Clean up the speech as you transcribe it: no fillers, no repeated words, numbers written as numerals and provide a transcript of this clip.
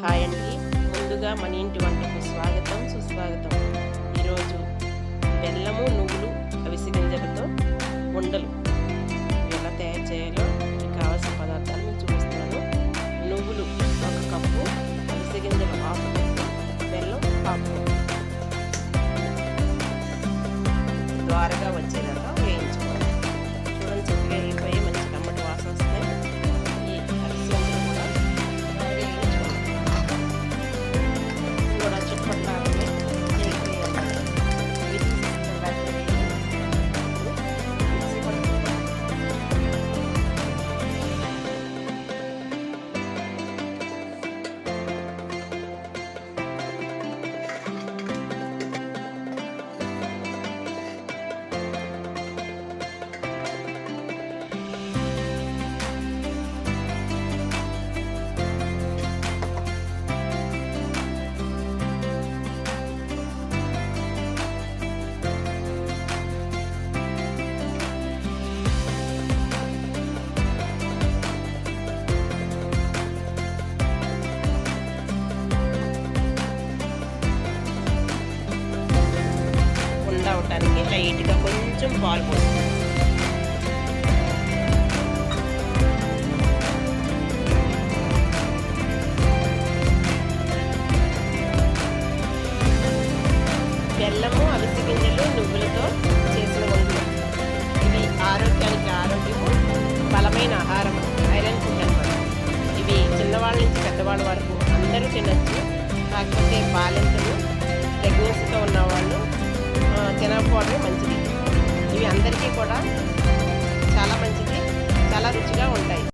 Hi అండి. ముందుగా మన ఇంటి వంటకు స్వాగతం సుస్వాగతం. ఈరోజు బెల్లము నువ్వులు అవిసె గింజలతో ఉండలు ఎలా తయారు చేయాలో కావాల్సిన పదార్థాలు మీకు చూపిస్తున్నాను. నువ్వులు 1 కప్పు, అవిసె గింజలు 1/2 కప్పు, బెల్లం 1/2 కప్పు. ద్వారగా వచ్చేదాకా వేయించుకోవాలి. చూడండి, చక్కగా వేగిపోయి మంచి కమ్మటి వాసన వస్తాయి. ఈ అవిసె గింజలు కూడా అవటానికి లైట్గా కొంచెం పాలు పోస్తుంది. బెల్లము, అవిసె గింజలు, నువ్వులతో చేసిన వంటలు ఇవి ఆరోగ్యానికి ఆరోగ్యము, బలమైన ఆహారం, ఐరన్ ఫుడ్ అన్నమాట. ఇవి చిన్నవాళ్ళ నుంచి పెద్దవాళ్ళ వరకు అందరూ తినచ్చు. కాకపోతే బాలింతలు, ప్రెగ్నెన్సీతో ఉన్నవాళ్ళు తినకపోవడమే మంచిది. ఇవి అందరికీ కూడా చాలా మంచిది, చాలా రుచిగా ఉంటాయి.